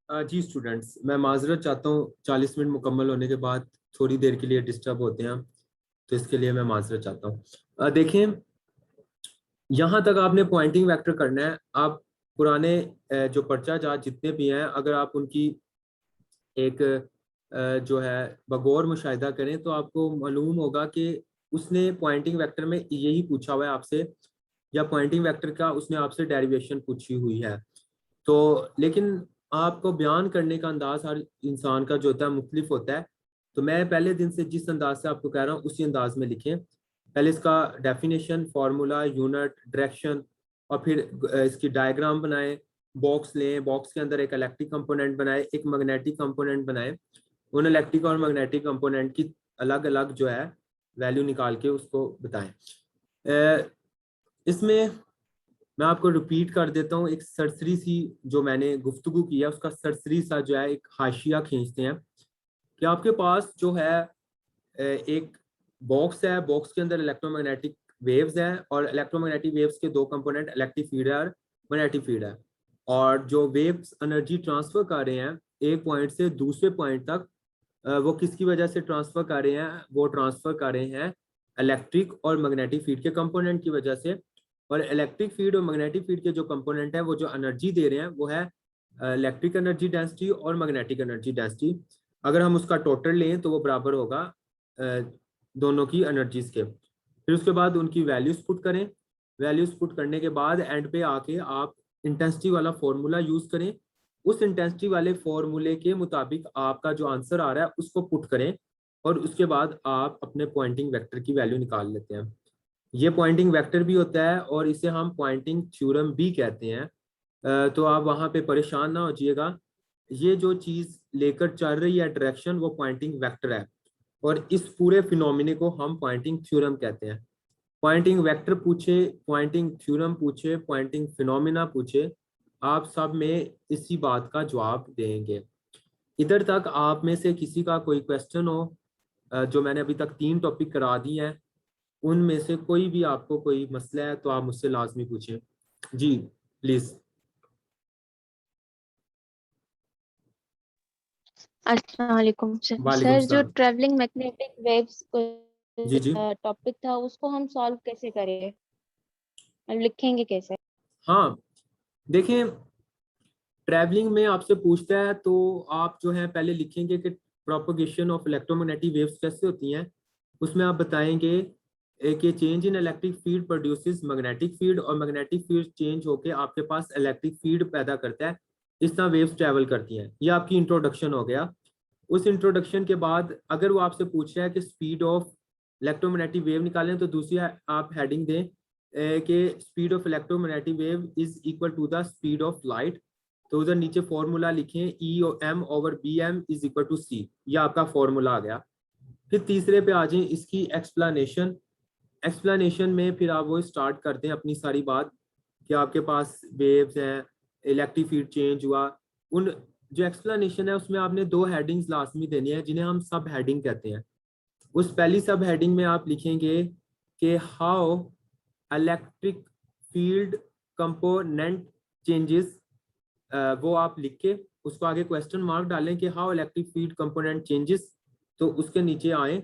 जी students, मैं माजरत चाहता हूँ 40 मिनट मुकम्मल होने के बाद थोड़ी देर के लिए डिस्टर्ब होते हैं, तो इसके लिए मैं माजरत चाहता हूँ। देखें, यहाँ तक आपने पॉइंटिंग वेक्टर करना है। आप पुराने जो पर्चा चार्ट जितने भी हैं, अगर आप उनकी एक जो है बगौर मुशाहिदा करें तो आपको मालूम होगा कि उसने पॉइंटिंग वेक्टर में यही पूछा हुआ है आपसे, या पॉइंटिंग वेक्टर का उसने आपसे डेरिवेशन पूछी हुई है। तो लेकिन आपको बयान करने का अंदाज हर इंसान का जो होता है मुख्तलिफ होता है। तो मैं पहले दिन से जिस अंदाज से आपको कह रहा हूँ उसी अंदाज में लिखें। पहले इसका डेफिनेशन, फार्मूला, यूनिट, डायरेक्शन, और फिर इसकी डायग्राम बनाएं। बॉक्स लें, बॉक्स के अंदर एक इलेक्ट्रिक कंपोनेंट बनाएं, एक मैग्नेटिक कंपोनेंट बनाएं। उन इलेक्ट्रिक और मैग्नेटिक कंपोनेंट की अलग अलग जो है वैल्यू निकाल के उसको बताएं। इसमें मैं आपको रिपीट कर देता हूँ, एक सरसरी सी जो मैंने गुफ्तगू किया उसका सरसरी सा जो है एक हाशिया खींचते हैं कि आपके पास जो है एक बॉक्स है, बॉक्स के अंदर इलेक्ट्रोमैग्नेटिक वेव्स हैं, और इलेक्ट्रोमैग्नेटिक वेव्स के दो कंपोनेंट इलेक्ट्रिक फील्ड है और मैग्नेटिक फील्ड है। और जो वेव्स एनर्जी ट्रांसफर कर रहे हैं एक पॉइंट से दूसरे पॉइंट तक, वो किसकी वजह से ट्रांसफर कर रहे हैं? वो ट्रांसफर कर रहे हैं इलेक्ट्रिक और मैग्नेटिक फील्ड के कंपोनेंट की वजह से। और इलेक्ट्रिक फील्ड और मैग्नेटिक फील्ड के जो कंपोनेंट है वो जो एनर्जी दे रहे हैं वो है इलेक्ट्रिक एनर्जी डेंसिटी और मैग्नेटिक एनर्जी डेंसिटी। अगर हम उसका टोटल लें तो वो बराबर होगा दोनों की एनर्जीज के। फिर उसके बाद उनकी वैल्यूज पुट करें। वैल्यूज पुट करने के बाद एंड पे आके आप इंटेंसिटी वाला फॉर्मूला यूज करें। उस इंटेंसिटी वाले फॉर्मूले के मुताबिक आपका जो आंसर आ रहा है उसको पुट करें, और उसके बाद आप अपने पॉइंटिंग वेक्टर की वैल्यू निकाल लेते हैं। ये पॉइंटिंग वेक्टर भी होता है और इसे हम पॉइंटिंग थ्योरम भी कहते हैं। तो आप वहाँ पे परेशान ना हो जाइएगा। ये जो चीज़ लेकर चल रही है डायरेक्शन, वो पॉइंटिंग वेक्टर है, और इस पूरे फिनोमिने को हम पॉइंटिंग थ्योरम कहते हैं। पॉइंटिंग वेक्टर पूछे, पॉइंटिंग थ्योरम पूछे, पॉइंटिंग फिनोमिना पूछे, आप सब में इसी बात का जवाब देंगे। इधर तक आप में से किसी का कोई क्वेश्चन हो? जो मैंने अभी तक 3 टॉपिक करा दिए हैं उनमें से कोई भी आपको कोई मसला है तो आप मुझसे लाजमी पूछें। जी प्लीज। अस्सलाम वालेकुम सर। वालेकुम सर, जो सलाम। ट्रैवलिंग मैग्नेटिक वेव्स जी जी। टॉपिक था उसको हम सॉल्व कैसे करेंगे, मतलब लिखेंगे कैसे? हाँ, देखें, ट्रैवलिंग में आपसे पूछता है तो आप जो है पहले लिखेंगे कि प्रोपोगेशन ऑफ इलेक्ट्रोमैग्नेटिक वेव्स कैसे होती हैं। उसमें आप बताएंगे कि change in electric field produces magnetic field, और मैग्नेटिक फील्ड चेंज होके आपके पास इलेक्ट्रिक फील्ड पैदा करता है। इस तरह वेव्स ट्रैवल करती हैं। ये आपकी इंट्रोडक्शन हो गया। उस इंट्रोडक्शन के बाद अगर वो आपसे पूछ रहा है कि स्पीड ऑफ इलेक्ट्रोमैग्नेटिक वेव निकालें, तो दूसरी आप हेडिंग दें कि speed of electromagnetic wave is equal to the speed of light. तो उधर नीचे फॉर्मूला लिखें, E M over B M is equal to C. ये आपका फॉर्मूला आ गया। फिर तीसरे पे आ जाए, इसकी एक्सप्लेनेशन। एक्सप्लेनेशन में फिर आप वो स्टार्ट करते हैं अपनी सारी बात कि आपके पास वेव्स हैं, इलेक्ट्रिक फील्ड चेंज हुआ। उन जो एक्सप्लेनेशन है उसमें आपने 2 हेडिंग्स लाजमी देनी है जिन्हें हम सब हेडिंग कहते हैं। उस पहली सब हेडिंग में आप लिखेंगे कि how electric field component changes. वो आप लिख के उसको आगे क्वेश्चन मार्क डालें कि how electric field component changes. तो उसके नीचे आए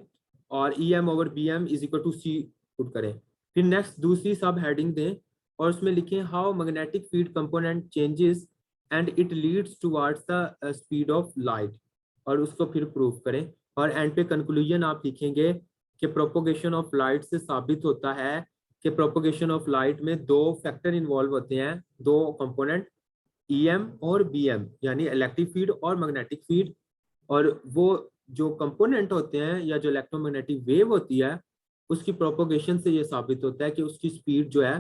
और E M over B M is equal to C put करें। फिर नेक्स्ट दूसरी सब हेडिंग दें और उसमें लिखें how magnetic field component changes and it leads towards the speed of light, और उसको फिर प्रूव करें। और एंड पे कंक्लूजन आप लिखेंगे कि प्रोपोगेशन ऑफ लाइट से साबित होता है कि प्रोपोगेशन ऑफ लाइट में 2 फैक्टर इन्वॉल्व होते हैं, 2 कंपोनेंट, ईएम और बीएम, यानी इलेक्ट्रिक फील्ड और मैग्नेटिक फील्ड। और वो जो कंपोनेंट होते हैं या जो इलेक्ट्रोमैग्नेटिक वेव होती है उसकी प्रोपोगेशन से ये साबित होता है कि उसकी स्पीड जो है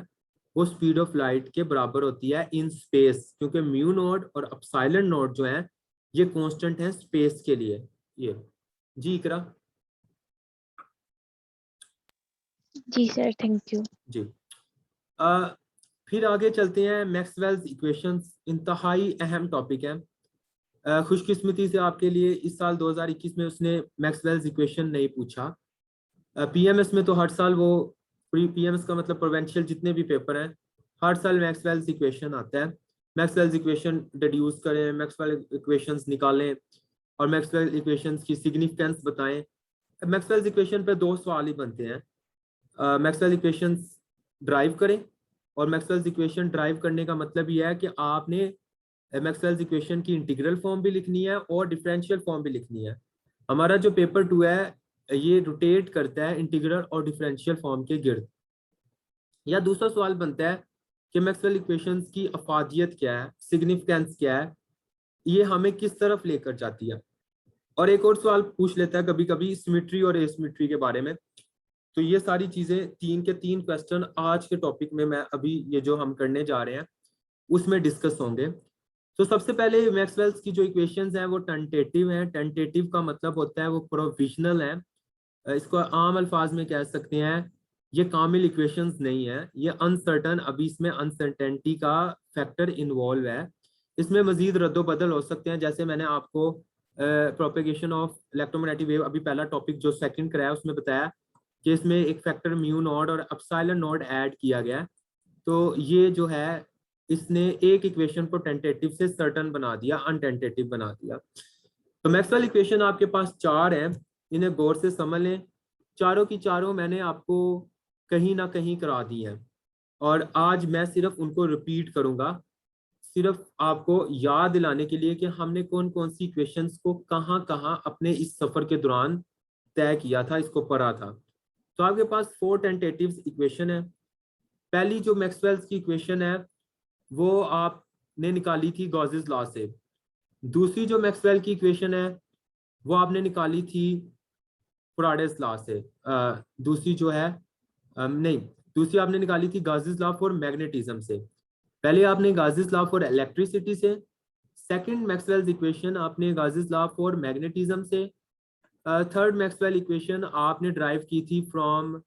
वो स्पीड ऑफ लाइट के बराबर होती है इन स्पेस, क्योंकि म्यू नोड और अपसाइलन नोड जो है ये कांस्टेंट है स्पेस के लिए। ये जी इकरा। जी सर, थैंक यू। जी। फिर आगे चलते हैं। मैक्सवेल्स इक्वेशंस इंतहाई अहम टॉपिक है। खुशकिस्मती से आपके लिए इस साल 2021 में उसने मैक्सवेल्स इक्वेशन नहीं पूछा। पीएमएस में तो हर साल वो पीएमएस का मतलब प्रोवेंशियल जितने भी पेपर हैं हर साल मैक्सवेल्स इक्वेशन आता है। मैक्सवेल्स इक्वेशन डिड्यूस करें, मैक्सवेल इक्वेशंस निकालें और मैक्सवेल इक्वेशंस की सिग्निफिकेंस बताएं। मैक्सवेल्स इक्वेशन पे दो सवाल ही बनते हैं। मैक्सवेल इक्वेशंस ड्राइव करें, और मैक्सवेल्स इक्वेशन ड्राइव करने का मतलब यह है कि आपने मैक्सवेल्स इक्वेशन की इंटीग्रल फॉर्म भी लिखनी है और डिफरेंशियल फॉर्म भी लिखनी है। हमारा जो पेपर 2 है ये रोटेट करता है इंटीग्रल और डिफरेंशियल फॉर्म के गिर्द। या दूसरा सवाल बनता है कि मैक्सवेल इक्वेशंस की अफादियत क्या है, सिग्निफिकेंस क्या है, ये हमें किस तरफ लेकर जाती है। और एक और सवाल पूछ लेता है कभी कभी सिमेट्री और एसिमेट्री के बारे में। तो ये सारी चीजें 3 के 3 क्वेश्चन आज के टॉपिक में मैं अभी ये जो हम करने जा रहे हैं उसमें डिस्कस होंगे। तो सबसे पहले मैक्सवेल्स की जो इक्वेशंस हैं वो टेंटेटिव हैं। टेंटेटिव का मतलब होता है वो प्रोविजनल है। इसको आम अल्फाज में कह सकते हैं ये कामिल इक्वेशंस नहीं है, ये अनसर्टन, अभी इसमें अनसर्टेनिटी का फैक्टर इन्वॉल्व है। इसमें मजीद रद्दोबदल हो सकते हैं, जैसे मैंने आपको प्रोपेगेशन ऑफ इलेक्ट्रोमैग्नेटिक वेव अभी पहला टॉपिक जो सेकंड कराया उसमें बताया कि इसमें एक फैक्टर म्यू नॉट और एप्सिलॉन नॉट ऐड किया गया। तो ये जो है इसने एक इक्वेशन को टेंटेटिव से सर्टन बना दिया, अनटेंटेटिव बना दिया। तो मैक्सवेल इक्वेशन आपके पास 4 हैं, इन्हें गौर से समझ लें। चारों की चारों मैंने आपको कहीं ना कहीं करा दी हैं और आज मैं सिर्फ उनको रिपीट करूंगा, सिर्फ आपको याद दिलाने के लिए कि हमने कौन कौन सी इक्वेशंस को कहाँ कहाँ अपने इस सफर के दौरान तय किया था, इसको पढ़ा था। तो आपके पास 4 टेंटेटिव इक्वेशन है। पहली जो मैक्सवेल्स की इक्वेशन है वो आपने निकाली थी गॉसेस लॉ से। दूसरी जो मैक्सवेल की इक्वेशन है वो आपने निकाली थी फैराडेस लॉ से। दूसरी जो है नहीं, दूसरी आपने निकाली थी गॉसेस लॉ फॉर मैग्नेटिज्म से। पहले आपने गॉसेस लॉ फॉर इलेक्ट्रिसिटी से, सेकंड मैक्सवेल्स इक्वेशन आपने गॉसेस लॉ फॉर मैग्नेटिज्म से, थर्ड मैक्सवेल इक्वेशन आपने ड्राइव की थी फ्रॉम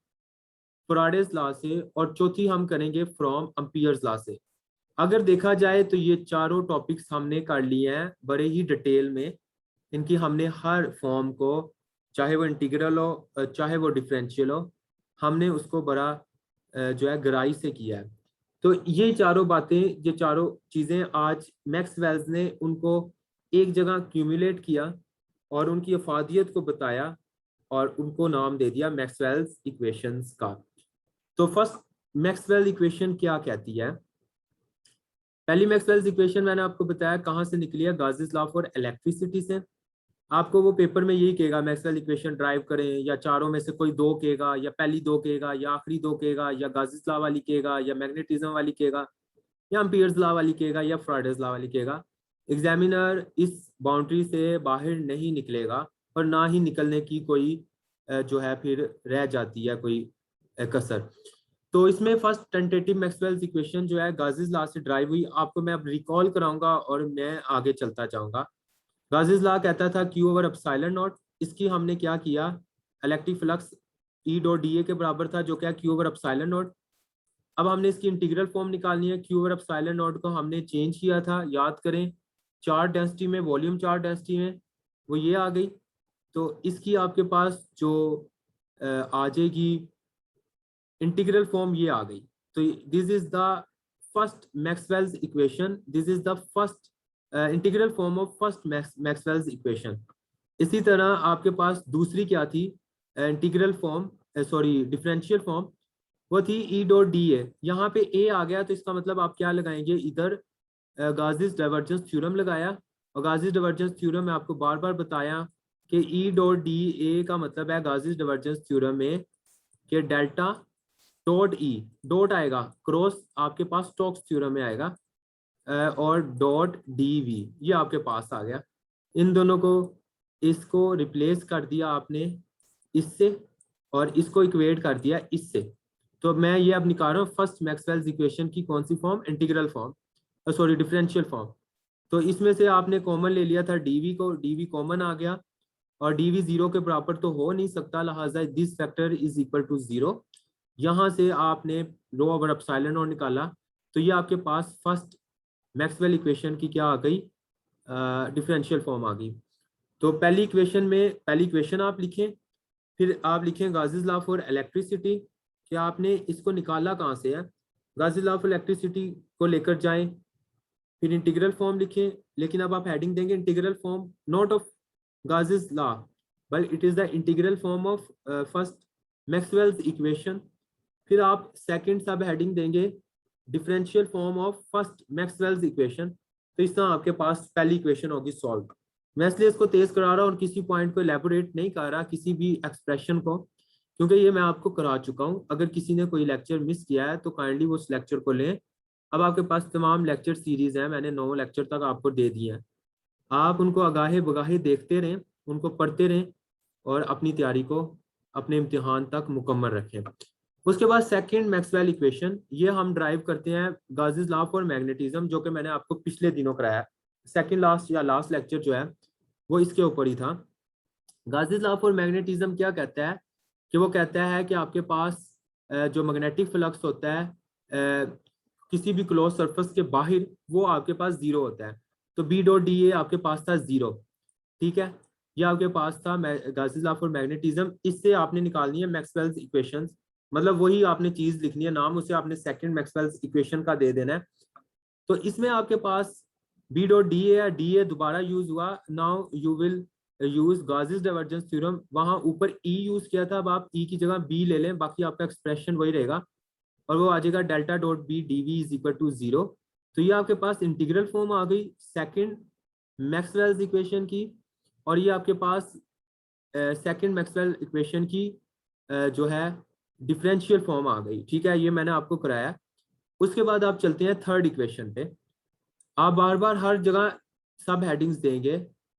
फैराडेस लॉ से, और चौथी हम करेंगे फ्रॉम एम्पियर्स लॉ से। अगर देखा जाए तो ये चारों टॉपिक्स हमने कर लिए हैं बड़े ही डिटेल में। इनकी हमने हर फॉर्म को, चाहे वो इंटीग्रल हो चाहे वो डिफरेंशियल हो, हमने उसको बड़ा जो है गहराई से किया है। तो ये चारों बातें, ये चारों चीज़ें आज मैक्सवेल्स ने उनको एक जगह क्यूमुलेट किया और उनकी अफादियत को बताया और उनको नाम दे दिया मैक्सवेल्स इक्वेशंस का। तो फर्स्ट मैक्सवेल इक्वेशन क्या कहती है? पहली मैक्सवेल्स इक्वेशन मैंने आपको बताया कहाँ से निकली है, गॉसेस लॉ फॉर इलेक्ट्रिसिटी से। आपको वो पेपर में यही कहेगा मैक्सवेल इक्वेशन ड्राइव करें, या चारों में से कोई दो कहेगा, या पहली दो कहेगा, या आखिरी दो कहेगा, या गॉसेस लॉ वाली कहेगा, या मैग्नेटिज्म वाली कहेगा, या एम्पियर्स लॉ वाली कहेगा, या फैराडेस लॉ वाली कहेगा। एग्जामिनर इस बाउंड्री से बाहर नहीं निकलेगा और ना ही निकलने की कोई जो है फिर रह जाती है कोई कसर। तो इसमें फर्स्ट टेंटेटिव मैक्सवेल्स इक्वेशन जो है गॉसेस लॉ से ड्राइव हुई, आपको मैं अब रिकॉल कराऊंगा और मैं आगे चलता जाऊंगा। गॉसेस लॉ कहता था क्यू ओवर एप्सिलॉन नॉट, इसकी हमने क्या किया, इलेक्ट्रिक फ्लक्स ई डॉट डी ए के बराबर था जो क्या क्यू ओवर एप्सिलॉन नॉट। अब हमने इसकी इंटीग्रल फॉर्म निकालनी है। क्यू ओवर एप्सिलॉन नॉट को हमने चेंज किया था, याद करें, चार्ज डेंसिटी में, वॉल्यूम चार्ज डेंसिटी में, वो ये आ गई। तो इसकी आपके पास जो आ जाएगी इंटीग्रल फॉर्म, ये आ गई। तो this is the first Maxwell's equation, this is the first integral form of first Maxwell's equation. इसी तरह आपके पास दूसरी क्या थी integral form, sorry differential form, वो थी ई डॉट डी ए। यहाँ पे ए आ गया तो इसका मतलब आप क्या लगाएंगे, इधर गॉसेस डाइवर्जेंस थ्योरम लगाया। और गॉसेस डाइवर्जेंस थ्योरम में आपको बार बार बताया कि ई डॉट डी ए का मतलब है गॉसेस डाइवर्जेंस थ्योरम में कि डेल्टा डॉट ई, डॉट आएगा क्रॉस आपके पास स्टोक्स थ्योरम में आएगा, और डॉट डी वी ये आपके पास आ गया। इन दोनों को, इसको रिप्लेस कर दिया आपने इससे और इसको इक्वेट कर दिया इससे। तो मैं ये अब निकाल रहा हूँ फर्स्ट मैक्सवेल्स इक्वेशन की कौन सी form, integral form, sorry differential form. तो इसमें से आपने कॉमन ले लिया था डीवी को, डीवी कॉमन आ गया और डीवी 0 के बराबर तो हो नहीं सकता, लिहाजा this factor is equal to 0। यहाँ से आपने रो ओवर एप्सिलॉन नॉट निकाला, तो ये आपके पास फर्स्ट मैक्सवेल इक्वेशन की क्या आ गई, डिफरेंशियल फॉर्म आ गई। तो पहली इक्वेशन में, पहली इक्वेशन आप लिखें, फिर आप लिखें गॉसेस लॉ फॉर इलेक्ट्रिसिटी, कि आपने इसको निकाला कहाँ से है। गॉसेस लॉ फॉर इलेक्ट्रिसिटी को लेकर जाएं, फिर इंटीग्रल फॉर्म लिखें, लेकिन अब आप हेडिंग देंगे integral form not of Gauss's law but it is the integral form of first Maxwell's equation. फिर आप सेकंड सब हेडिंग देंगे differential form of first Maxwell's equation. तो इस तरह आपके पास पहली इक्वेशन होगी सॉल्व। मैं इसलिए इसको तेज करा रहा हूँ और किसी पॉइंट को एलेबोरेट नहीं कर रहा, किसी भी एक्सप्रेशन को, क्योंकि ये मैं आपको करा चुका हूँ। अगर किसी ने कोई लेक्चर मिस किया है तो काइंडली वो उस लेक्चर को लें। अब आपके पास तमाम लेक्चर सीरीज है, मैंने 9 लेक्चर तक आपको दे दिए हैं। आप उनको आगाहे बगाहे देखते रहें, उनको पढ़ते रहें और अपनी तैयारी को अपने इम्तिहान तक मुकम्मल रखें। उसके बाद सेकंड मैक्सवेल इक्वेशन, ये हम ड्राइव करते हैं गाउसेस लॉ फॉर मैग्नेटिज्म, जो कि मैंने आपको पिछले दिनों कराया। सेकंड लास्ट या लास्ट लेक्चर जो है वो इसके ऊपर ही था। गाउसेस लॉ फॉर मैग्नेटिज्म क्या कहता है कि वो कहता है कि आपके पास जो मैग्नेटिक फ्लक्स होता है किसी भी क्लोज सरफेस के बाहर, वो आपके पास जीरो होता है। तो बी डॉट डी ए आपके पास था जीरो, ठीक है। ये आपके पास था गाउसेस लॉ फॉर मैग्नेटिज्म। इससे आपने निकालनी है मैक्सवेल्स इक्वेशंस, मतलब वही आपने चीज लिखनी है, नाम उसे आपने सेकंड मैक्सवेल्स इक्वेशन का दे देना है। तो इसमें आपके पास B dot D A or D A दोबारा यूज हुआ। Now you will use Gauss's divergence theorem. वहां ऊपर ई यूज किया था, अब आप ई की जगह बी ले लें, बाकी आपका एक्सप्रेशन वही रहेगा और वो आ जाएगा delta dot B D V is equal to zero. तो ये आपके पास इंटीग्रल फॉर्म आ गई सेकंड मैक्सवेल्स इक्वेशन की, और ये आपके पास सेकंड मैक्सवेल इक्वेशन की जो है डिफरेंशियल फॉर्म आ गई, ठीक है। ये मैंने आपको कराया। उसके बाद आप चलते हैं थर्ड इक्वेशन पे। आप बार बार हर जगह सब हेडिंग्स देंगे,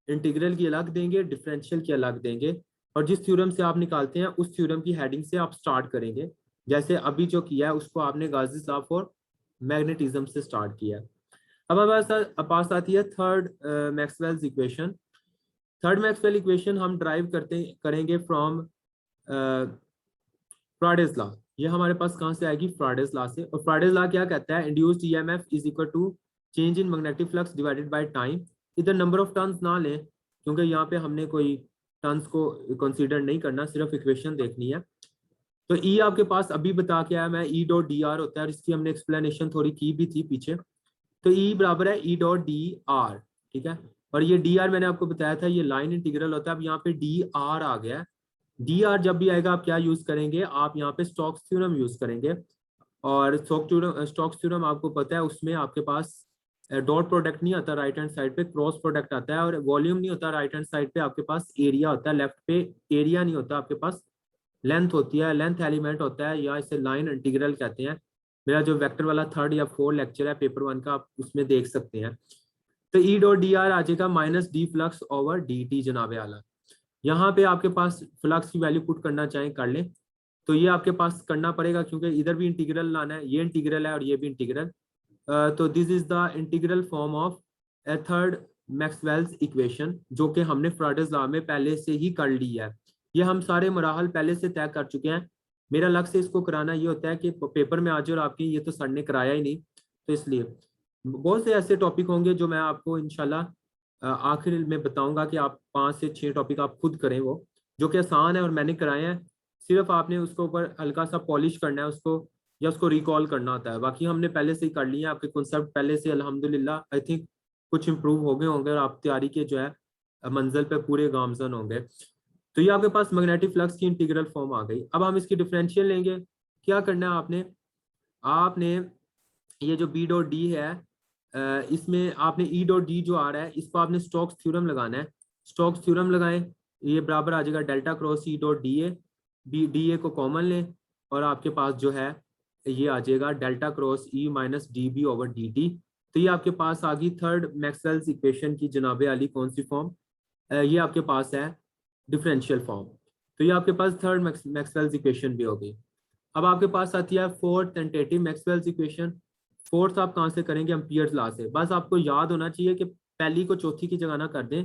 इंटीग्रल की अलग देंगे, डिफरेंशियल की अलग देंगे, और जिस थ्योरम से आप निकालते हैं उस थ्योरम की हेडिंग से आप स्टार्ट करेंगे। जैसे अभी जो किया है उसको आपने गाउसेस लॉ फॉर मैग्नेटिज्म से स्टार्ट किया। अब हमारे पास आती है third Maxwell's equation. Third Maxwell equation हम ड्राइव करेंगे फ्रॉम फ्राडेज लॉ। ये हमारे पास कहाँ से आएगी? फ्राडेज लॉ से। और फ्राडेज लॉ क्या कहता है? Induced EMF is equal to change in magnetic flux divided by time. इधर नंबर ऑफ टर्न्स ना लें, क्योंकि यहाँ पे हमने कोई टर्न्स को कंसीडर नहीं करना, सिर्फ इक्वेशन देखनी है। तो ई आपके पास अभी बता के आया मैं, ई डॉट डी आर होता है, और इसकी हमने एक्सप्लेनेशन थोड़ी की भी थी पीछे। तो ई बराबर है ई डॉट डी आर, ठीक है। और ये डी आर मैंने आपको बताया था, ये लाइन इंटीग्रल होता है। अब यहाँ पे डी आर आ गया है। डी आर जब भी आएगा आप क्या यूज करेंगे? आप यहाँ पे स्टोक्स थ्योरम यूज करेंगे। और स्टोक्स थ्योरम आपको पता है, उसमें आपके पास डॉट प्रोडक्ट नहीं आता राइट हैंड साइड पे, क्रॉस प्रोडक्ट आता है। और वॉल्यूम नहीं होता राइट हैंड साइड पे, आपके पास एरिया होता है। लेफ्ट पे एरिया नहीं होता, आपके पास लेंथ होती है, लेंथ एलिमेंट होता है, या इसे लाइन इंटीग्रल कहते हैं। मेरा जो वेक्टर वाला थर्ड या फोर्थ लेक्चर है पेपर 1 का, आप उसमें देख सकते हैं। तो ई डॉट डी आर आ जाएगा minus D flux over D T जनाबे आला। यहाँ पे आपके पास फ्लक्स की वैल्यू पुट करना चाहें कर लें, तो ये आपके पास करना पड़ेगा, क्योंकि इधर भी इंटीग्रल लाना है, ये इंटीग्रल है और ये भी इंटीग्रल। तो this is the integral form of A third Maxwell's equation, जो कि हमने फ्राडेज लॉ में पहले से ही कर ली है। ये हम सारे मराहल पहले से तय कर चुके हैं। मेरा लक्ष्य से इसको कराना ये होता है कि पेपर में आ जाए, और आपकी ये तो सर ने कराया ही नहीं, तो इसलिए बहुत से ऐसे टॉपिक होंगे जो मैं आपको इंशाल्लाह आखिर में बताऊंगा कि आप 5 से 6 टॉपिक आप खुद करें, वो जो कि आसान है और मैंने कराए हैं। सिर्फ आपने उसके ऊपर हल्का सा पॉलिश करना है उसको, या उसको रिकॉल करना होता है। बाकी हमने पहले से ही कर लिया, आपके कॉन्सेप्ट पहले से अल्हम्दुलिल्लाह आई थिंक कुछ इंप्रूव हो गए होंगे, और आप तैयारी के जो है मंजिल पे पूरे गामजन होंगे। तो ये आपके पास मैग्नेटिक फ्लक्स की इंटीग्रल फॉर्म आ गई। अब हम इसकी डिफरेंशियल लेंगे। क्या करना है आपने ये जो बी डॉट डी है, इसमें आपने ई डॉट डी जो आ रहा है, इसको आपने स्टोक्स थ्योरम लगाना है। स्टोक्स थ्योरम लगाएं, ये बराबर आ जाएगा delta cross E dot D A. D A को कॉमन लें, और आपके पास जो है ये आ जाएगा delta cross E minus D B over D T. तो ये आपके पास आ गई थर्ड मैक्सवेल्स इक्वेशन की जनाबे आली कौन सी फॉर्म? ये आपके पास है डिफरेंशियल फॉर्म। तो ये आपके पास थर्ड मैक्सवेल्स इक्वेशन भी हो गई। अब आपके पास आती है fourth tentative Maxwell's equation. Fourth आप कहाँ से करेंगे? एम्पियर्स लॉ से। बस आपको याद होना चाहिए कि पहली को चौथी की जगह ना कर दें,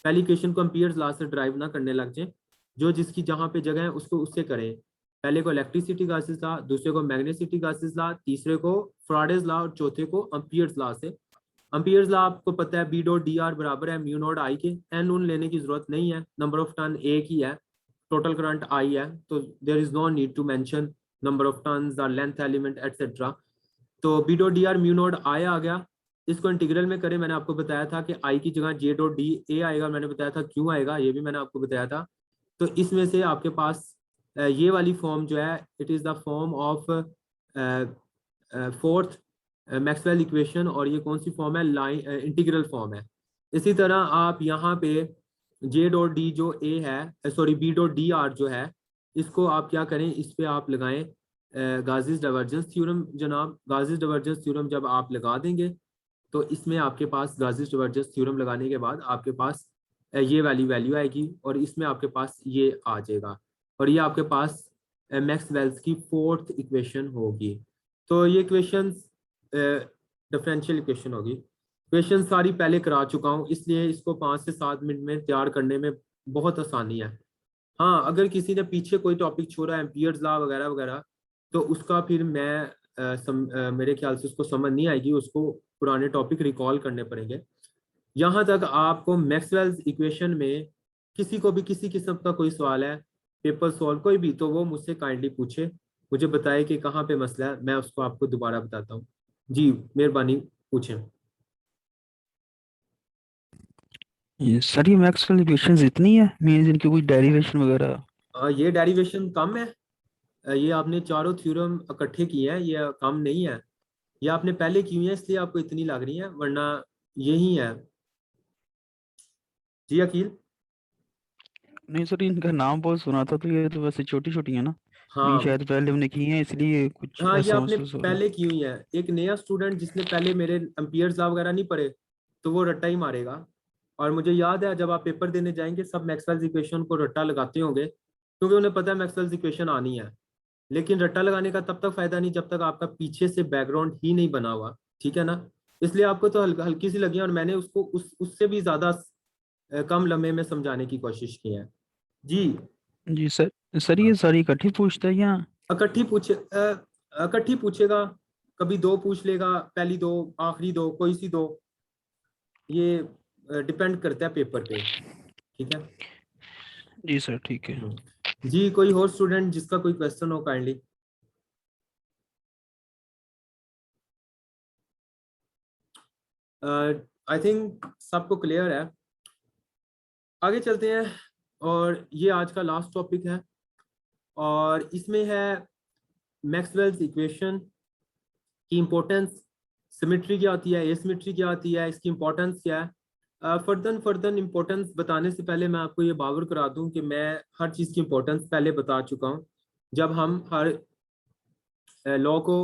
पहली इक्वेशन को एम्पियर्स लॉ से ड्राइव ना करने लग जाए। जो जिसकी जहाँ पे जगह है उसको उससे करें। पहले को इलेक्ट्रिसिटी गासेस लॉ, दूसरे को मैग्नेटिसिटी गासेस लॉ, तीसरे को फ्राडेज लॉ, और चौथे को एम्पियर्स लॉ से। एम्पियर्स लॉ आपको पता है बी डॉट डी आर बराबर है म्यू नॉट आई के। एन उन लेने की जरूरत नहीं है, नंबर ऑफ टर्न एक ही है, टोटल करंट आई है, तो there is no need to mention number of turns और लेंथ एलिमेंट एटसेट्रा। तो B dot D R mu naught I आ गया। इसको इंटीग्रल में करें, मैंने आपको बताया था कि आई की जगह जे डॉट डी ए आएगा, मैंने बताया था क्यों आएगा, ये भी मैंने आपको बताया था। तो इसमें से आपके पास ये वाली फॉर्म जो है, it is the form of fourth Maxwell equation, और ये कौन सी फॉर्म है, लाइन इंटीग्रल फॉर्म है। इसी तरह आप यहाँ पे जे डॉट डी जो ए है, sorry B dot D R जो है, इसको आप क्या करें, इस पे आप लगाएं गाउसियस डाइवर्जेंस थ्योरम। जनाब गाउसियस डाइवर्जेंस थ्योरम जब आप लगा देंगे तो इसमें आपके पास गाउसियस डाइवर्जेंस थ्योरम लगाने के बाद आपके पास ये वाली वैल्यू आएगी, और इसमें आपके पास ये आ जाएगा, और ये आपके पास मैक्सवेल्स की फोर्थ इक्वेशन होगी। तो ये इक्वेशन डिफरेंशियल इक्वेशन होगी। इक्वेशन सारी पहले करा चुका हूँ, इसलिए इसको 5 से 7 मिनट में तैयार करने में बहुत आसानी है। हाँ, अगर किसी ने पीछे कोई टॉपिक छोड़ा, एम्पियर्स लॉ वगैरह वगैरह, तो उसका फिर मेरे ख्याल से उसको समझ नहीं आएगी, उसको पुराने टॉपिक रिकॉल करने पड़ेंगे। यहाँ तक आपको मैक्सवेल्स इक्वेशन में किसी को भी किसी किस्म का कोई सवाल है, पेपर सॉल्व कोई भी, तो वो मुझसे काइंडली पूछे, मुझे बताए कि कहाँ पे मसला है, मैं उसको आपको दोबारा बताता हूँ। जी मेहरबानी, पूछें। ये सर ये मैक्सवेल इक्वेशंस इतनी है, मीन्स इनकी कोई डेरिवेशन वगैरह? ये डेरिवेशन कम है, ये आपने चारों थ्योरम इकट्ठे किए हैं, ये कम नहीं है, ये आपने पहले की हुई है इसलिए आपको इतनी लग रही है, वरना यही है। जी अकील। नहीं सर, इनका नाम बहुत सुना था, तो ये तो वैसे छोटी छोटी है ना, नहीं हाँ शायद पहले हमने की है इसलिए कुछ हाँ, ये ऐसा आपने महसूस हो रहा पहले की हुई है। एक नया स्टूडेंट जिसने पहले मेरे एम्पियर्स लॉ वगैरह नहीं पढ़े, तो वो रट्टा ही मारेगा। और मुझे याद है जब आप पेपर देने जाएंगे सब मैक्सवेल्स इक्वेशन को रट्टा लगाते होंगे, क्योंकि उन्हें पता है मैक्सवेल्स इक्वेशन आनी है। लेकिन रट्टा लगाने का तब तक फायदा नहीं जब तक आपका पीछे से बैकग्राउंड ही नहीं बना हुआ, ठीक है ना। इसलिए आपको तो हल्की सी लगी, और मैंने उसको उससे भी ज्यादा कम लम्हे में समझाने की कोशिश की है। जी। है। जी सर, सर ये सारी इकट्ठी पूछता है या? इकट्ठी पूछेगा, कभी दो पूछ लेगा, पहली दो, आखिरी दो, कोई सी दो, ये डिपेंड करता है पेपर पे, ठीक है। जी सर ठीक है। जी, कोई और स्टूडेंट जिसका कोई क्वेश्चन हो काइंडली। आई थिंक सबको क्लियर है, आगे चलते हैं। और ये आज का लास्ट टॉपिक है, और इसमें है मैक्सवेल्स इक्वेशन की इंपॉर्टेंस, सिमेट्री क्या होती है, एसिमेट्री क्या होती है, इसकी इंपॉर्टेंस क्या है। फर्दर इंपॉर्टेंस बताने से पहले मैं आपको ये बावर करा दूं कि मैं हर चीज़ की इंपॉर्टेंस पहले बता चुका हूँ जब हम हर लॉ को,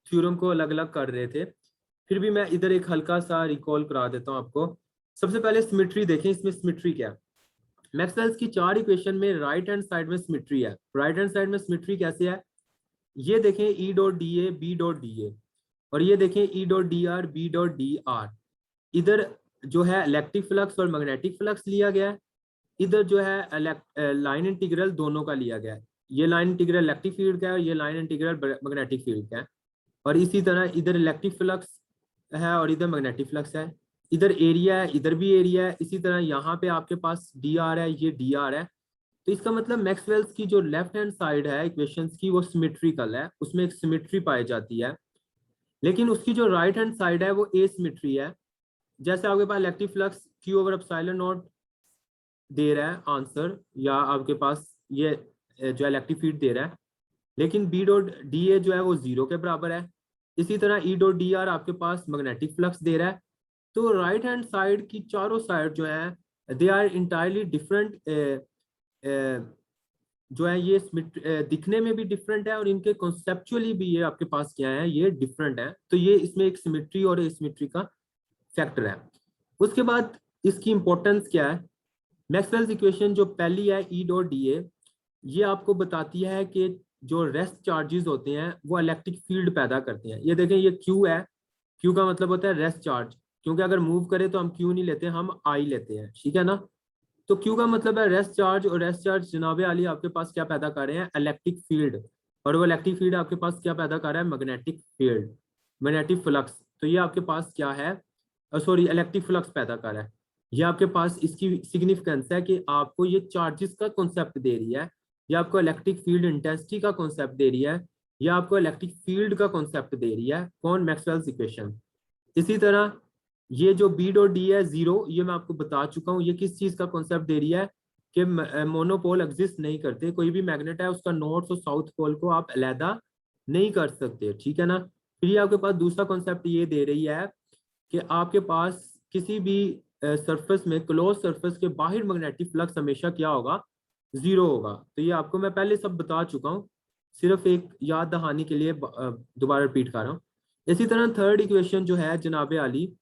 थ्योरम को अलग अलग कर रहे थे। फिर भी मैं इधर एक हल्का सा रिकॉल करा देता हूँ आपको। सबसे पहले सिमेट्री देखें, इसमें सिमेट्री क्या है। मैक्सवेल्स की 4 इक्वेशन में राइट हैंड साइड में सिमेट्री है। राइट हैंड साइड में सिमेट्री कैसे है, ये देखें E dot D A B dot D A, और ये देखें E dot D R B dot D R. इधर जो है इलेक्ट्रिक फ्लक्स और मैग्नेटिक फ्लक्स लिया गया है, इधर जो है लाइन इंटीग्रल दोनों का लिया गया है। ये लाइन इंटीग्रल इलेक्ट्रिक फील्ड का है और ये लाइन इंटीग्रल मैग्नेटिक फील्ड का है। और इसी तरह इधर इलेक्ट्रिक फ्लक्स है और इधर मैग्नेटिक फ्लक्स है, इधर एरिया है, इधर भी एरिया है। इसी तरह यहाँ पे आपके पास डी आर है, ये डी आर है। तो इसका मतलब मैक्सवेल्स की जो लेफ्ट हैंड साइड है इक्वेशंस की, वो सिमेट्रिकल है, उसमें एक सिमेट्री पाई जाती है। लेकिन उसकी जो राइट हैंड साइड है वो एसिमेट्री है। जैसे आपके पास electric flux Q over epsilon naught दे रहा है आंसर, या आपके पास ये जो इलेक्ट्रिक फील्ड दे रहा है, लेकिन बी डॉट डी ए जो है वो 0 के बराबर है। इसी तरह ई डॉट डी आर आपके पास मैग्नेटिक फ्लक्स दे रहा है। तो राइट हैंड साइड की चारों साइड जो है दे आर इंटायरली डिफरेंट, जो है ये दिखने में भी डिफरेंट है, और इनके कॉन्सेप्चुअली भी ये आपके पास क्या है, ये डिफरेंट है। तो ये इसमें एक सिमेट्री और एसिमेट्री का फैक्टर है। उसके बाद इसकी इंपॉर्टेंस क्या है, मैक्सवेल्स इक्वेशन जो पहली है ई डॉट डी ए, ये आपको बताती है कि जो रेस्ट चार्जेस होते हैं वो इलेक्ट्रिक फील्ड पैदा करते हैं। ये देखें, ये क्यू है, क्यू का मतलब होता है रेस्ट चार्ज, क्योंकि अगर मूव करे तो हम क्यू नहीं लेते, हम आई लेते हैं, ठीक है ना। तो क्यू का मतलब है रेस्ट चार्ज, और रेस्ट चार्ज जनाबे आली आपके पास क्या पैदा कर रहे हैं, इलेक्ट्रिक फील्ड। और वो इलेक्ट्रिक फील्ड आपके पास क्या पैदा कर रहा है, मैग्नेटिक फील्ड, मैग्नेटिक फ्लक्स। तो ये आपके पास क्या है, सॉरी इलेक्ट्रिक फ्लक्स पैदा कर रहा है। ये आपके पास इसकी सिग्निफिकेंस है कि आपको ये चार्जेस का कॉन्सेप्ट दे रही है, ये आपको इलेक्ट्रिक फील्ड इंटेंसिटी का कॉन्सेप्ट दे रही है, या आपको इलेक्ट्रिक फील्ड का कॉन्सेप्ट दे रही है। कौन, मैक्सवेल्स इक्वेशन। इसी तरह ये जो बी डॉट डी है 0, ये मैं आपको बता चुका हूँ। ये किस चीज का कॉन्सेप्ट दे रही है कि मोनोपोल एग्जिस्ट नहीं करते। कोई भी मैग्नेट है उसका नॉर्थ और साउथ पोल को आप अलहदा नहीं कर सकते, ठीक है ना। फिर ये आपके पास दूसरा कॉन्सेप्ट ये दे रही है कि आपके पास किसी भी सरफेस में, क्लोज सरफेस के बाहर मैग्नेटिक फ्लक्स हमेशा क्या होगा, 0 होगा। तो ये आपको मैं पहले सब बता चुका हूँ, सिर्फ एक याद दहानी के लिए दोबारा रिपीट कर रहा हूँ। इसी तरह थर्ड इक्वेशन जो है जनाबे आली,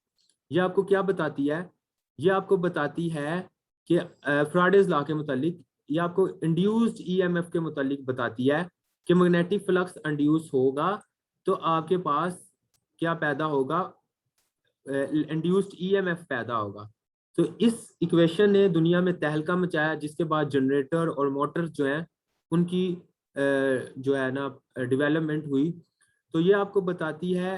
ये आपको क्या बताती है, ये आपको बताती है कि फ्राडेज लॉ के मुतालिक, ये आपको इंड्यूस्ड ईएमएफ के मुतालिक बताती है कि मैग्नेटिक फ्लक्स इंड्यूस होगा तो आपके पास क्या पैदा होगा, इंड्यूस्ड ईएमएफ पैदा होगा। तो इस इक्वेशन ने दुनिया में तहलका मचाया, जिसके बाद जनरेटर और मोटर जो है उनकी जो है ना डेवलपमेंट हुई। तो ये आपको बताती है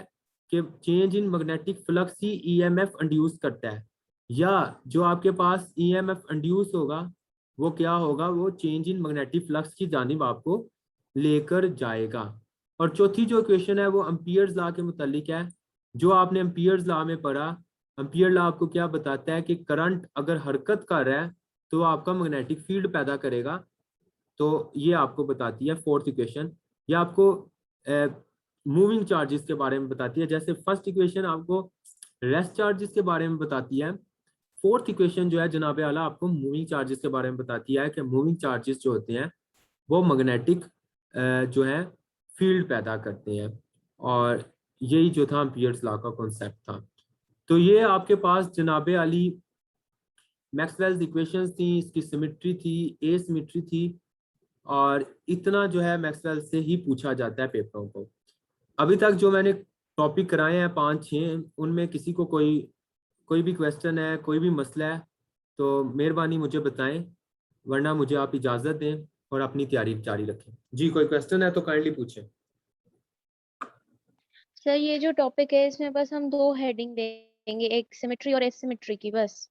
कि change in magnetic flux he EMF induce करता है, या जो आपके पास ईएमएफ इंड्यूस होगा वो क्या होगा, वो चेंज इन मैग्नेटिक फ्लक्स की जानिब आपको लेकर जाएगा। और चौथी जो इक्वेशन है वो एम्पियर्स लॉ के मुतालिक है, जो आपने एम्पियर्स लॉ में पढ़ा। एम्पियर लॉ आपको क्या बताता है कि करंट अगर हरकत कर रहा है तो आपका मैग्नेटिक फील्ड पैदा करेगा। तो ये आपको बताती है फोर्थ इक्वेशन। ये आपको मूविंग चार्जेस के बारे में बताती है। जैसे फर्स्ट इक्वेशन आपको रेस्ट चार्जेस के बारे में बताती है, फोर्थ इक्वेशन जो है जनाबे आला आपको मूविंग चार्जेस के बारे में बताती है कि मूविंग चार्जेस जो होते हैं वो मैग्नेटिक जो है फील्ड पैदा करते हैं। और यही जो था एम्पियर्स लॉ का कॉन्सेप्ट था। तो ये आपके पास जनाबे आली मैक्सवेल्स इक्वेशंस थी, इसकी सिमेट्री थी, एसिमेट्री थी, और इतना जो है मैक्सवेल से ही पूछा जाता है पेपरों को। अभी तक जो मैंने टॉपिक कराए हैं 5-6, उनमें किसी को कोई भी क्वेश्चन है, कोई भी मसला है तो मेहरबानी मुझे बताएं, वरना मुझे आप इजाज़त दें और अपनी तैयारी जारी रखें। जी कोई क्वेश्चन है तो काइंडली पूछें। सर ये जो टॉपिक है इसमें बस हम 2 हेडिंग देंगे, एक सिमेट्री और एसिमेट्री की बस।